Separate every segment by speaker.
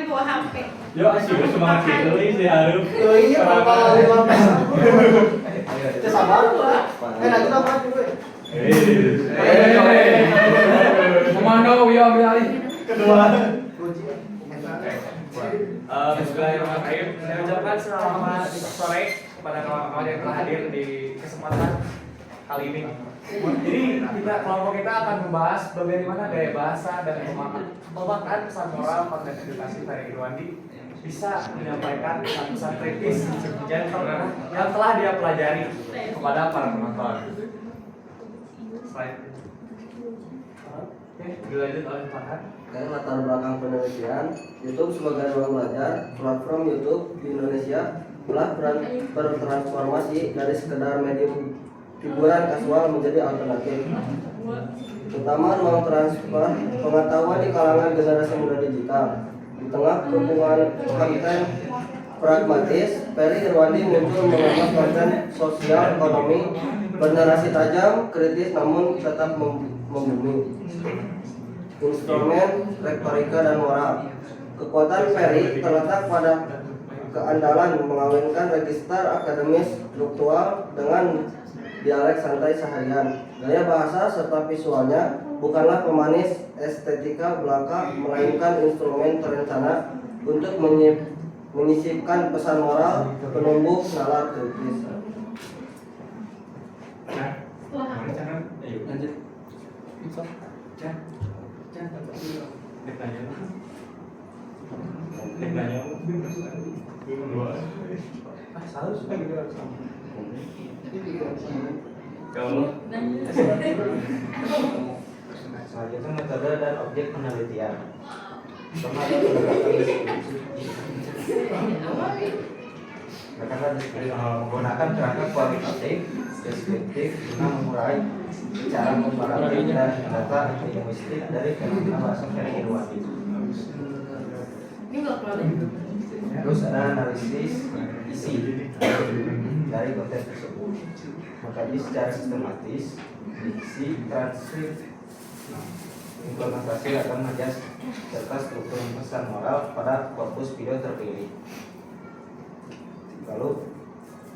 Speaker 1: bawa HP.
Speaker 2: Yo asyik semangat gitu sih harus.
Speaker 3: Ini apa 15. Itu sama. Nanti apa juga.
Speaker 4: Komando ya ambil alih.
Speaker 2: Kedua.
Speaker 5: Bismillahirrahmanirrahim. Saya ucapkan selamat sore kepada kawan-kawan yang telah hadir di kesempatan kali ini. Jadi kelompok kita akan membahas bagaimana gaya bahasa dan pemaknaan pesan moral konten edukasi Ferry Irwandi bisa menyampaikan pesan kritis yang telah dia pelajari kepada para penonton. Slide. Oke, dilanjut oleh Farhan.
Speaker 3: Dari latar belakang penelitian, YouTube sebagai ruang belajar, platform YouTube di Indonesia telah bertransformasi dari sekedar medium hiburan kasual menjadi alternatif, terutama ruang transfer pengetahuan di kalangan generasi muda digital. Di tengah kepungan konten pragmatis, Ferry Irwandi muncul mengemas konten sosial ekonomi bernarasi tajam, kritis namun tetap membumi. Instrumen, retorika, dan moral. Kekuatan Ferry terletak pada keandalan mengawinkan register akademis struktural dengan dialek santai seharian. Gaya bahasa serta visualnya bukanlah pemanis estetika belaka, melainkan instrumen terencana untuk menyisipkan pesan moral, penumbuh nalar kritis.
Speaker 2: Lanjut.
Speaker 6: Selanjutnya metode dan objek penelitian. Menggunakan kerangka kualitatif, deskriptif guna mengurai cara komparatif dan data linguistik dari fenomena bahasa Ferry Irwandi. Terus ada analisis isi dari konten tersebut, mengkaji secara sistematis diksi, transkrip, implementasi akan majas serta struktur pesan moral pada korpus video terpilih. Lalu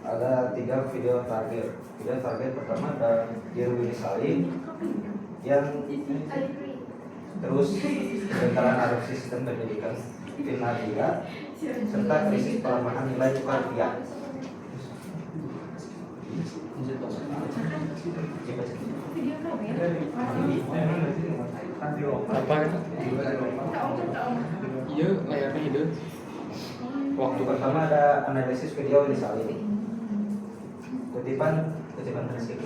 Speaker 6: ada 3 video target. Video target pertama ada Dirwini Salim yang terus tentang arus sistem pendidikan Finlandia serta krisis pelemahan nilai tukar rupiah.
Speaker 4: Apa itu? Iya, layarnya hidup.
Speaker 6: Waktu pertama ada analisis video di Salim. Kutipan transkrip.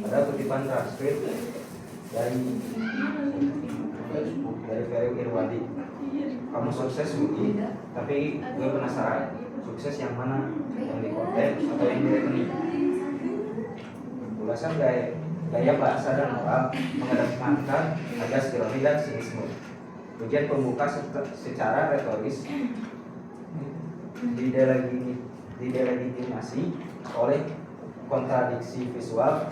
Speaker 6: Ada kutipan transkrip dari Ferry Irwandi. Kamu sukses Budi, tapi gue penasaran sukses yang mana, yang di konten atau yang di rekening. Ulasan gaya bahasa dan moral mengedepankan ajas ironi dan sinisme. Ujian pembuka secara retoris didelegitimasi oleh kontradiksi visual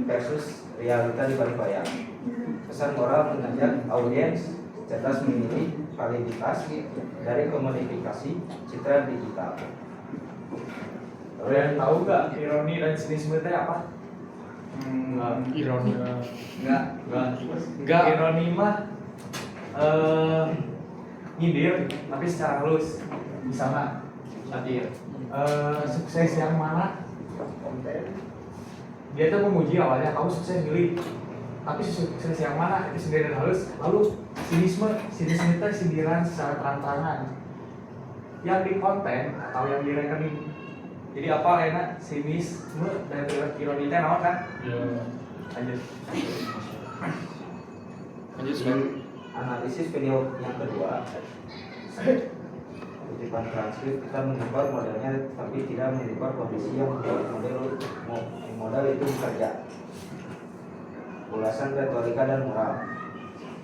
Speaker 6: versus realita di balik layar. Pesan moral mengajak audiens cerdas memilih validitas dari komodifikasi citra digital.
Speaker 5: Kalian tahu nggak ironi dan sinisme itu apa?
Speaker 4: Ironi.
Speaker 5: Enggak. Ironi mah nyindir tapi secara halus. Misalnya sukses yang mana? Dia tuh memuji awalnya kamu sukses milih, tapi sukses yang mana itu sendiri dan halus. Lalu sinisme itu sindiran secara terang-terangan yang di konten atau yang di rekening. Jadi apa enak sinisme dan ironi itu naon kan? Lanjut
Speaker 6: Analisis video yang kedua, kutipan transkrip kita menyebar modelnya tapi tidak menyebar kondisi yang membuat model itu bekerja. Ulasan retorika dan moral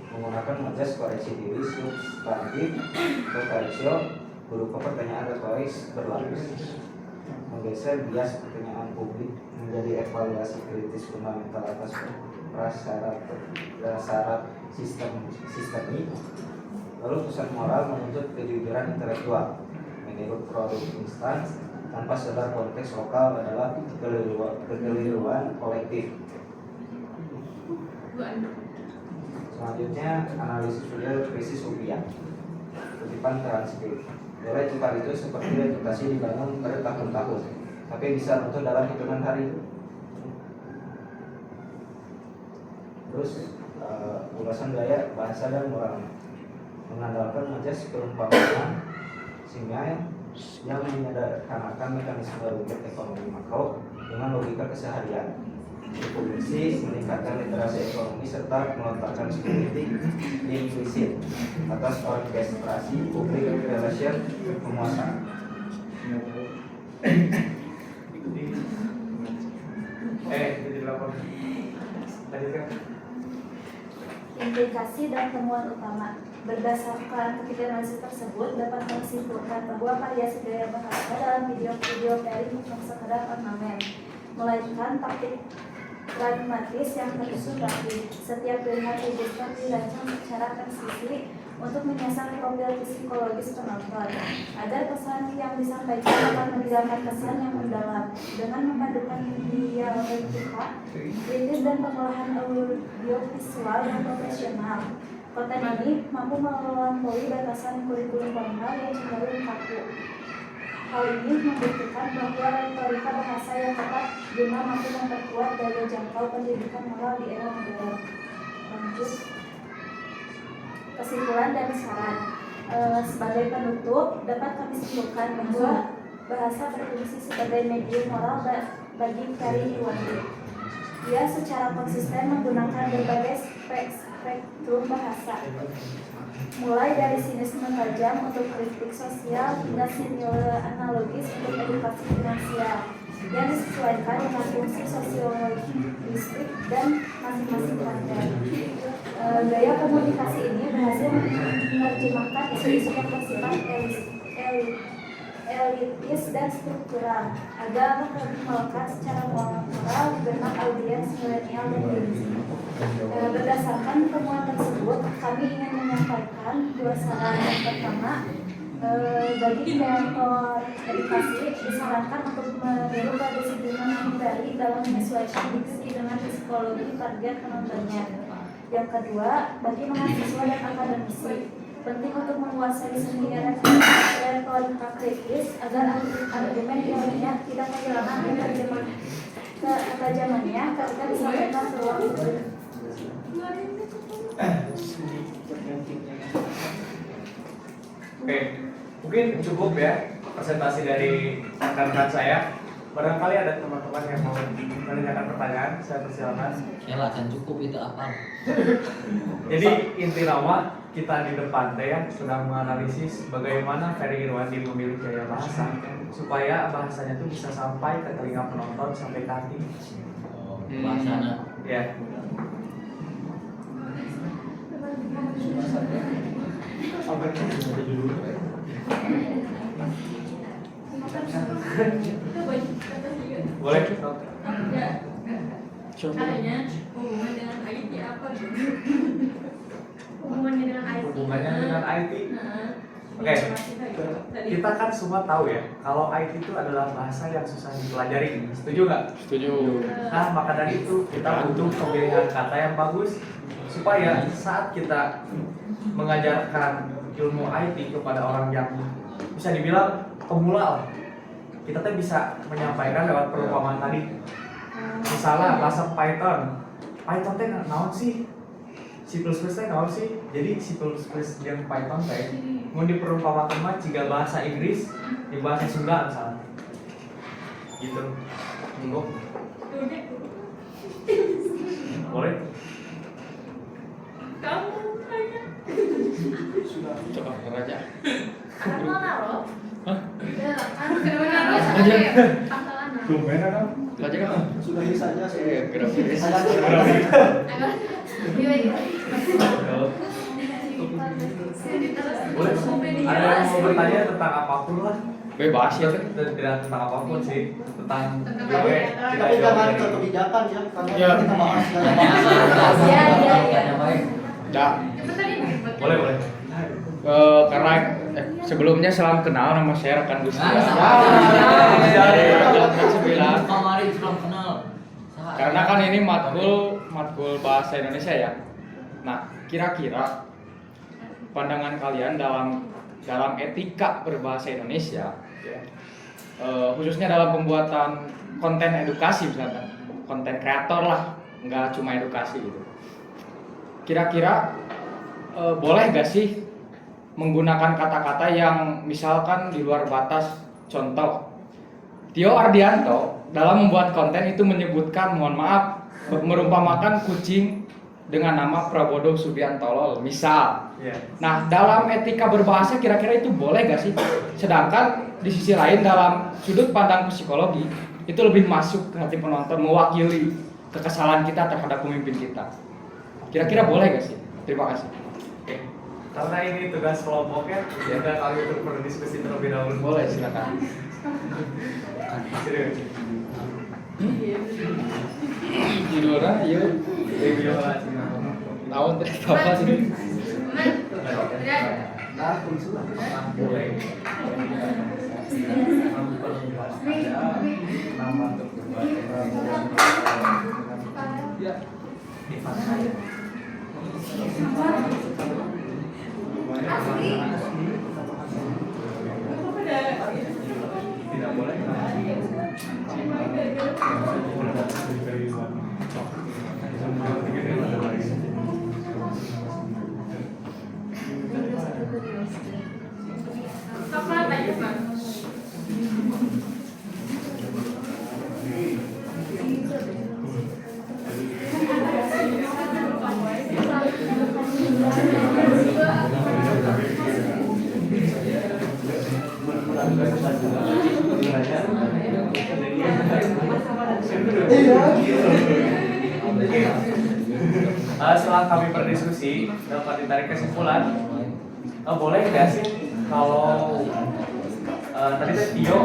Speaker 6: menggunakan majas koreksi diri substantif koreksio berupa pertanyaan retoris berlapis, menggeser bias pertanyaan publik menjadi evaluasi kritis fundamental atas prasyarat sistemik. Lalu pusat moral menuntut kejujuran intelektual menurut produk instans tanpa sadar konteks lokal adalah kekeliruan kolektif. Selanjutnya analisis video krisis upiah kutipan transkrip. Nilai tukar itu seperti reputasi dibangun bertahun-tahun, tapi bisa runtuh dalam hitungan hari. Terus ulasan gaya bahasa dan moral mengandalkan majas perumpamaan simia yang menyederhanakan mekanisme rumit ekonomi makro dengan logika keseharian. Publisis meningkatkan literasi ekonomi serta melontarkan politik implisit atas orkestrasi public relation penguasaan.
Speaker 5: Jadi lapor. Lanjutkan.
Speaker 1: Implikasi dan temuan utama. Berdasarkan ketiga analisis tersebut dapat disimpulkan bahwa variasi gaya bahasa dalam video-video pairing bukan sekadar ornamen, melainkan taktik pragmatis yang tersusun rapi. Setiap pilihan register dirancang secara presisi untuk menyasar profil psikologis penonton agar pesan yang disampaikan dapat meninggalkan kesan yang mendalam. Dengan memadukan dialektika, kritis dan pengolahan audiovisual yang profesional, konten ini mampu melampaui batasan kurikulum formal yang cenderung kaku. Hal ini membuktikan bahwa retorika bahasa yang tepat guna mampu memperkuat daya jangkau pendidikan moral di era modern. Lanjut, kesimpulan dan saran. Sebagai penutup, dapat kami simpulkan bahwa bahasa berfungsi sebagai medium moral bagi Ferry Irwandi. Dia secara konsisten menggunakan berbagai spektrum bahasa, mulai dari sinisme tajam untuk kritik sosial hingga simile analogis untuk edukasi finansial yang disesuaikan dengan fungsi sosiolinguistik dan masing-masing konten. Gaya komunikasi ini berhasil menerjemahkan isu-isu yang bersifat elitis dan struktural agar lebih melekat secara moral di benak audiens milenial dan Gen Z. Berdasarkan temuan tersebut, kami ingin menyampaikan dua saran. Yang pertama, bagi kreator edukasi disarankan untuk meniru kedisiplinan menghindari dalam menyesuaikan diksi dengan psikologi target penontonnya. Yang kedua, bagi mahasiswa dan akademisi penting untuk menguasai seni retorika kritis agar argumen ilmiah tidak kehilangan ketajamannya ketika disampaikan ke ruang publik.
Speaker 5: Oke, mungkin cukup ya presentasi dari rekan-rekan saya. Barangkali ada teman-teman yang mau menanyakan pertanyaan, saya persilakan.
Speaker 2: Ya lah, kan cukup itu apa?
Speaker 5: Jadi inti nama kita di depan teh ya sedang menganalisis bagaimana Ferry Irwandi memilih gaya bahasa supaya bahasanya itu bisa sampai ke telinga penonton sampai ke hati.
Speaker 2: Bahasana.
Speaker 5: Ya. Boleh.
Speaker 7: Caranya hubungan dengan IT apa? Hubungannya dengan IT.
Speaker 5: Oke. Kita kan semua tahu ya kalau IT itu adalah bahasa yang susah dipelajari. Setuju nggak?
Speaker 4: Setuju.
Speaker 5: Nah, maka dari itu kita butuh pemilihan kata yang bagus supaya saat kita mengajarkan ilmu IT kepada orang yang bisa dibilang pemula lah, kita tuh bisa menyampaikan lewat perumpamaan tadi. Misalnya bahasa Python teh naon sih? C++ teh naon sih? Jadi C++ yang Python teh mau diperumpamakan mah jika bahasa Inggris di bahasa Sunda misalnya. Gitu. Cukup. Boleh?
Speaker 7: Kamu tanya.
Speaker 4: Coba raja.
Speaker 7: Anak mana loh?
Speaker 4: Hah?
Speaker 2: Tumben kan?
Speaker 4: Raja kan?
Speaker 3: Sudah bisanya saya
Speaker 4: Grafis.
Speaker 5: Boleh. Ada yang mau bertanya tentang apapun lah.
Speaker 4: Bebas ya.
Speaker 5: Tidak tentang apapun sih, tentang
Speaker 7: Tentang
Speaker 5: gue
Speaker 7: kebijakan.
Speaker 5: tidak
Speaker 8: Tapi
Speaker 5: jauh
Speaker 8: jangan
Speaker 5: dari
Speaker 8: ke kebijakan ya, karena
Speaker 4: Ya.
Speaker 8: kita bahas segala
Speaker 1: Iya, iya, iya.
Speaker 4: Dah.
Speaker 7: Coba tadi
Speaker 5: boleh boleh.
Speaker 4: Karena sebelumnya salam kenal, nama saya Rekan Gusti.
Speaker 2: Sembilan kemarin belum kenal.
Speaker 4: Karena kan ini matkul bahasa Indonesia ya. Nah, kira-kira pandangan kalian dalam etika berbahasa Indonesia, khususnya dalam pembuatan konten edukasi misalkan, konten kreator lah, nggak cuma edukasi gitu. Kira-kira boleh gak sih menggunakan kata-kata yang misalkan di luar batas? Contoh, Tio Ardianto dalam membuat konten itu menyebutkan, mohon maaf, merumpamakan kucing dengan nama Prabodo Subiantolol, misal.
Speaker 5: Iya.
Speaker 4: Nah, dalam etika berbahasa kira-kira itu boleh gak sih? Sedangkan di sisi lain dalam sudut pandang psikologi itu lebih masuk ke hati penonton, mewakili kekesalan kita terhadap pemimpin kita. Kira-kira boleh gak sih? Terima kasih.
Speaker 5: Oke. Karena ini tugas kelompoknya, kita kali untuk berdiskusi terlebih dahulu.
Speaker 4: Boleh, silakan.
Speaker 5: Serius.
Speaker 4: Judulnya, yuk.
Speaker 5: Review lah.
Speaker 4: Tahun apa sih?
Speaker 8: Nah, konsulat.
Speaker 5: Boleh. Tidak boleh.
Speaker 7: Coklat aja Pak.
Speaker 5: Setelah kami berdiskusi dapat ditarik kesimpulan, boleh nggak sih kalau tadi teh Tio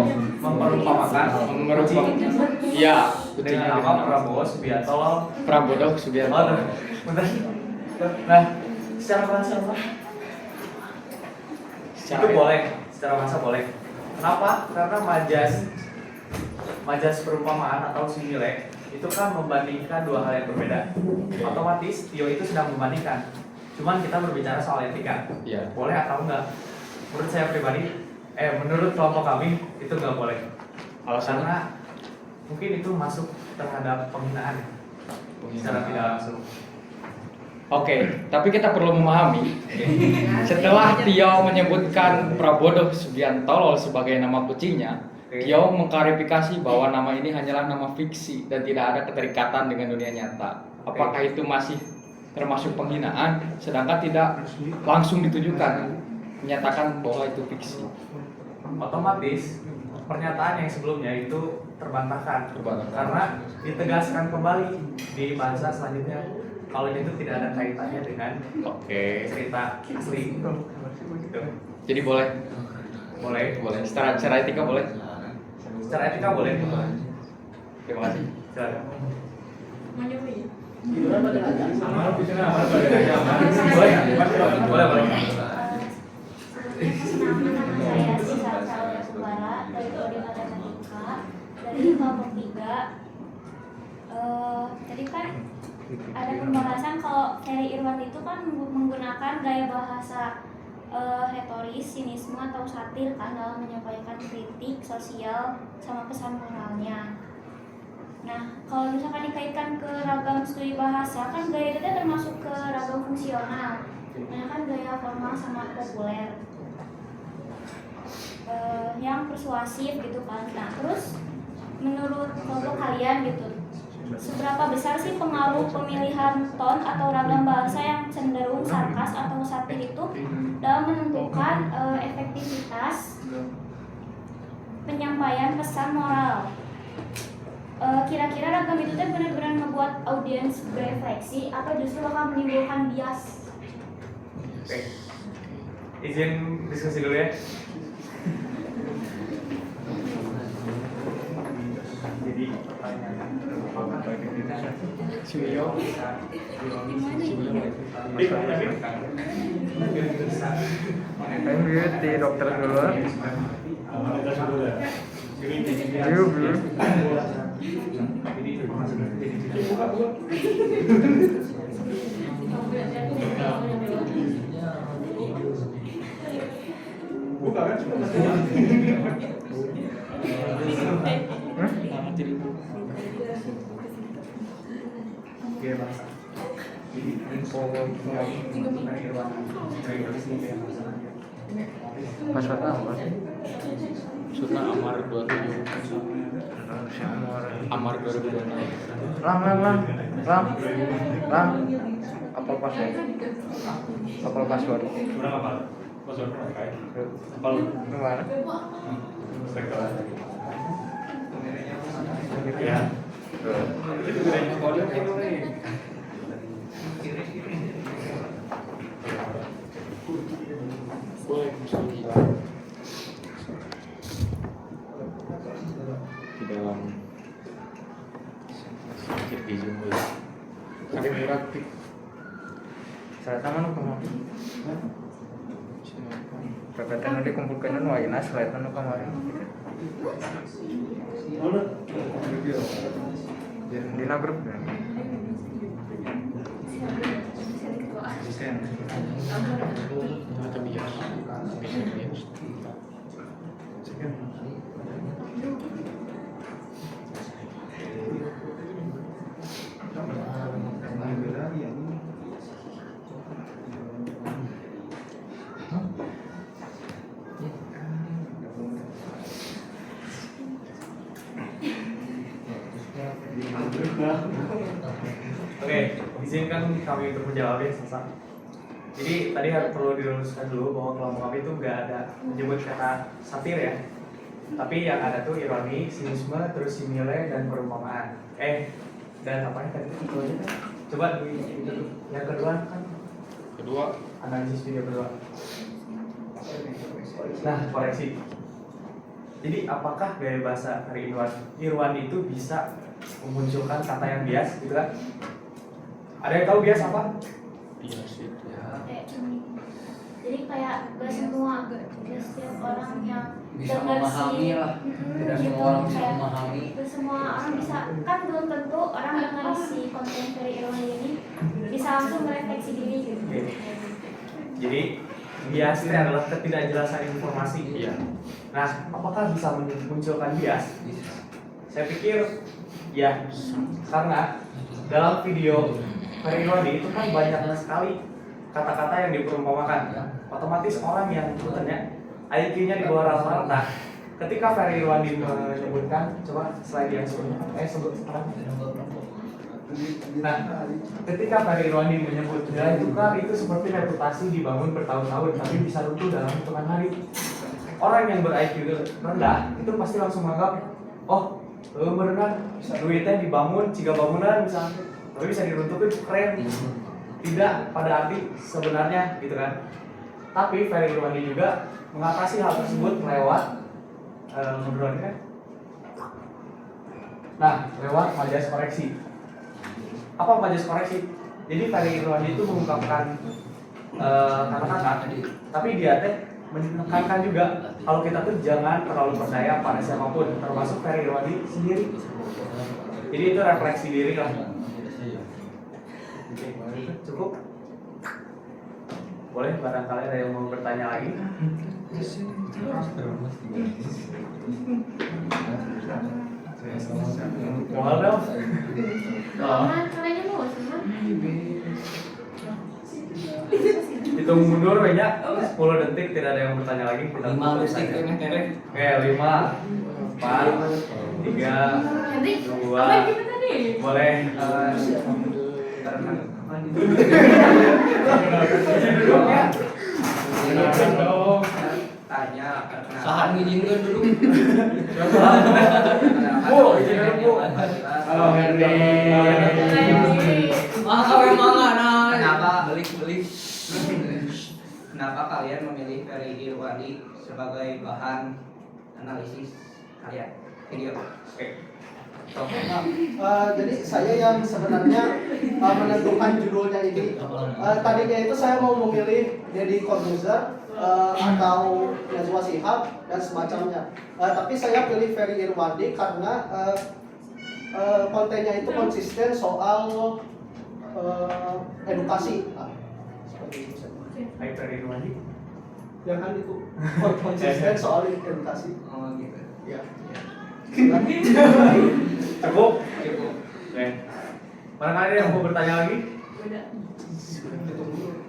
Speaker 5: memperumpamakan kucing
Speaker 4: Iya,
Speaker 5: dengan nama Prabowo Subianto.
Speaker 4: Prabodo Subianto.
Speaker 5: Oh, bentar. Nah, secara bahasa apa? Itu boleh, secara bahasa boleh. Kenapa? Karena majas perumpamaan atau simile itu kan membandingkan dua hal yang berbeda. Otomatis Tio itu sedang membandingkan. Cuman kita berbicara soal etika.
Speaker 4: Iya.
Speaker 5: Boleh atau enggak? Menurut saya pribadi, menurut kelompok kami itu enggak boleh.
Speaker 4: Alasannya?
Speaker 5: Karena mungkin itu masuk terhadap penghinaan secara tidak langsung.
Speaker 4: Oke, tapi kita perlu memahami setelah Tio menyebutkan Prabodo Subiantolol sebagai nama kucingnya, Tio mengklarifikasi bahwa nama ini hanyalah nama fiksi dan tidak ada keterikatan dengan dunia nyata. Apakah itu masih termasuk penghinaan, sedangkan tidak langsung ditujukan, menyatakan bahwa itu fiksi?
Speaker 5: Otomatis pernyataan yang sebelumnya itu terbantahkan. Karena ditegaskan kembali di bahasa selanjutnya kalau itu tidak ada kaitannya dengan cerita asli. Gitu.
Speaker 4: Jadi boleh?
Speaker 5: Boleh.
Speaker 4: Secara etika boleh?
Speaker 5: Secara etika boleh.
Speaker 4: Terima kasih.
Speaker 5: Silakan.
Speaker 7: Mau nyobain?
Speaker 5: Boleh.
Speaker 1: Saya Sisa Cahaya Subara dari Prodi Matematika dari kelompok 3. Tadi kan ada pembahasan kalau Ferry Irwan itu kan menggunakan gaya bahasa retoris, sinisme atau satir kan dalam menyampaikan kritik sosial sama pesan moralnya. Nah, kalau misalkan dikaitkan ke ragam studi bahasa kan gaya itu termasuk ke ragam fungsional. Nah, kan gaya formal sama populer. Yang persuasif gitu kan. Nah, terus menurut kelompok kalian gitu, seberapa besar sih pengaruh pemilihan ton atau ragam bahasa yang cenderung sarkas atau satir itu dalam menentukan efektivitas penyampaian pesan moral? Kira-kira ragam itu tuh benar-benar ngebuat audiens berefleksi atau justru akan menimbulkan bias?
Speaker 5: Oke. Izin diskusi dulu ya. Jadi pertanyaan apakah bagaimana Suyo bisa
Speaker 4: Di dokter dulu.
Speaker 5: Buka kan cuma Oke, bangsa. Jadi info
Speaker 4: Passwordnya apa?
Speaker 2: Maksudnya Amar 27. Amar 2026.
Speaker 4: Lang. Apa password? Apa password?
Speaker 5: Kurang apa? Password apa? Apa lu?
Speaker 4: Gimana?
Speaker 5: Ya. Itu bedanya kode nih.
Speaker 2: Di dalam sedikit di zoom dulu.
Speaker 4: Ada murah tik. Saya taman kemarin. PPT nanti kumpulkan wae nas slide nu kemarin. Dina grup ya.
Speaker 2: Atau bias. Bias.
Speaker 5: Oke, izinkan kami untuk menjawab ya, Sasa. Jadi tadi harus perlu diluruskan dulu bahwa kelompok kami itu nggak ada menyebut kata satir ya, tapi yang ada tuh ironi, sinisme, terus simile dan perumpamaan. Dan apa ya tadi itu aja kan? Coba itu yang kedua kan?
Speaker 2: Kedua,
Speaker 5: Analisis video kedua. Nah, koreksi. Jadi apakah gaya bahasa Ferry Irwandi itu bisa memunculkan kata yang bias gitu kan? Ada yang tahu bias apa?
Speaker 2: bias itu.
Speaker 1: Jadi kayak gak semua setiap orang yang
Speaker 2: Bisa
Speaker 1: dengar
Speaker 2: memahami
Speaker 1: si-
Speaker 2: lah.
Speaker 1: Mm-mm,
Speaker 2: Tidak
Speaker 1: gitu,
Speaker 2: semua orang bisa
Speaker 1: kayak
Speaker 2: memahami.
Speaker 1: gak semua orang bisa, kan belum tentu orang dengar si konten dari Irwandi ini bisa langsung merefleksi diri gitu.
Speaker 5: Oke. Jadi bias itu adalah ketidakjelasan informasi.
Speaker 2: Iya.
Speaker 5: Nah, apakah bisa memunculkan bias? Saya pikir ya, karena dalam video Ferry Irwandi itu kan banyak sekali kata-kata yang diperumpamakan. Otomatis orang yang tentunya IQ-nya di bawah rata-rata. Ketika Ferry Irwandi menyebutkan, coba slide yang sebelumnya, sebut sekarang. Nah, ketika Ferry Irwandi menyebut nilai tukar itu seperti reputasi dibangun bertahun-tahun, tapi bisa runtuh dalam hitungan hari. Orang yang ber-IQ rendah itu pasti langsung menganggap, oh, beneran duitnya dibangun, jika bangunan misalnya, tapi bisa diruntuhin, keren. Tidak pada arti sebenarnya gitu kan. Tapi Ferry Irwandi juga mengatasi hal tersebut lewat menurut kan? Nah, lewat majas koreksi. Apa majas koreksi? Jadi Ferry Irwandi itu mengungkapkan kata-kata, tapi dia teh menekankan juga kalau kita tuh jangan terlalu percaya pada siapapun, termasuk Ferry Irwandi sendiri. Jadi itu refleksi diri lah. Cukup? Boleh barangkali ada yang mau bertanya lagi? Mau dong?
Speaker 7: Kalian mau semua?
Speaker 5: Hitung mundur banyak 10 detik tidak ada yang bertanya lagi. Kita
Speaker 2: 5
Speaker 5: tutup
Speaker 2: detik
Speaker 5: saja.
Speaker 2: ini Tere.
Speaker 5: Oke, 5 4 3
Speaker 7: Nanti
Speaker 5: 2
Speaker 7: apa yang kita tadi?
Speaker 5: boleh
Speaker 3: Tanya
Speaker 2: Sahan ngizinkeun dulu.
Speaker 5: Bu, izin dulu Bu. Halo Henry.
Speaker 2: Kawe mangana.
Speaker 3: Kenapa?
Speaker 2: Belik-belik.
Speaker 3: Kenapa kalian memilih Ferry Irwandi sebagai bahan analisis kalian video?
Speaker 5: Oke.
Speaker 8: Jadi saya yang sebenarnya menentukan judulnya ini. Tadinya itu saya mau memilih Deddy Corbuzier atau Najwa Shihab dan semacamnya. Tapi saya pilih Ferry Irwandi karena kontennya itu konsisten soal edukasi. Seperti itu saja.
Speaker 5: Ayo Ferry Irwandi.
Speaker 8: Ya kan itu konsisten soal edukasi.
Speaker 2: Oh gitu.
Speaker 8: Ya.
Speaker 5: Cukup? Oke. Mana ada yang mau bertanya lagi?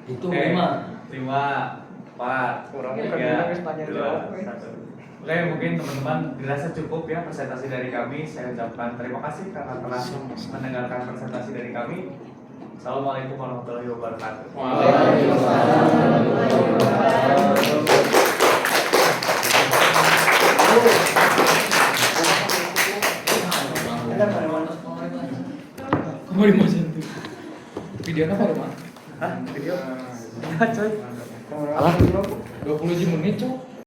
Speaker 2: Itu
Speaker 5: Oke.
Speaker 2: 5.
Speaker 5: 5, 4,
Speaker 4: Kurang
Speaker 5: 3,
Speaker 4: bukan bilang wis tanya
Speaker 5: 2,
Speaker 4: jawab.
Speaker 5: 1. Oke, mungkin teman-teman dirasa cukup ya presentasi dari kami. Saya ucapkan terima kasih karena telah mendengarkan presentasi dari kami. Assalamualaikum warahmatullahi wabarakatuh.
Speaker 4: Kamu di mana tuh? Videonya apa rumah?
Speaker 5: Hah? Video? Ya coy.
Speaker 4: Alah, 20 menit, Cok.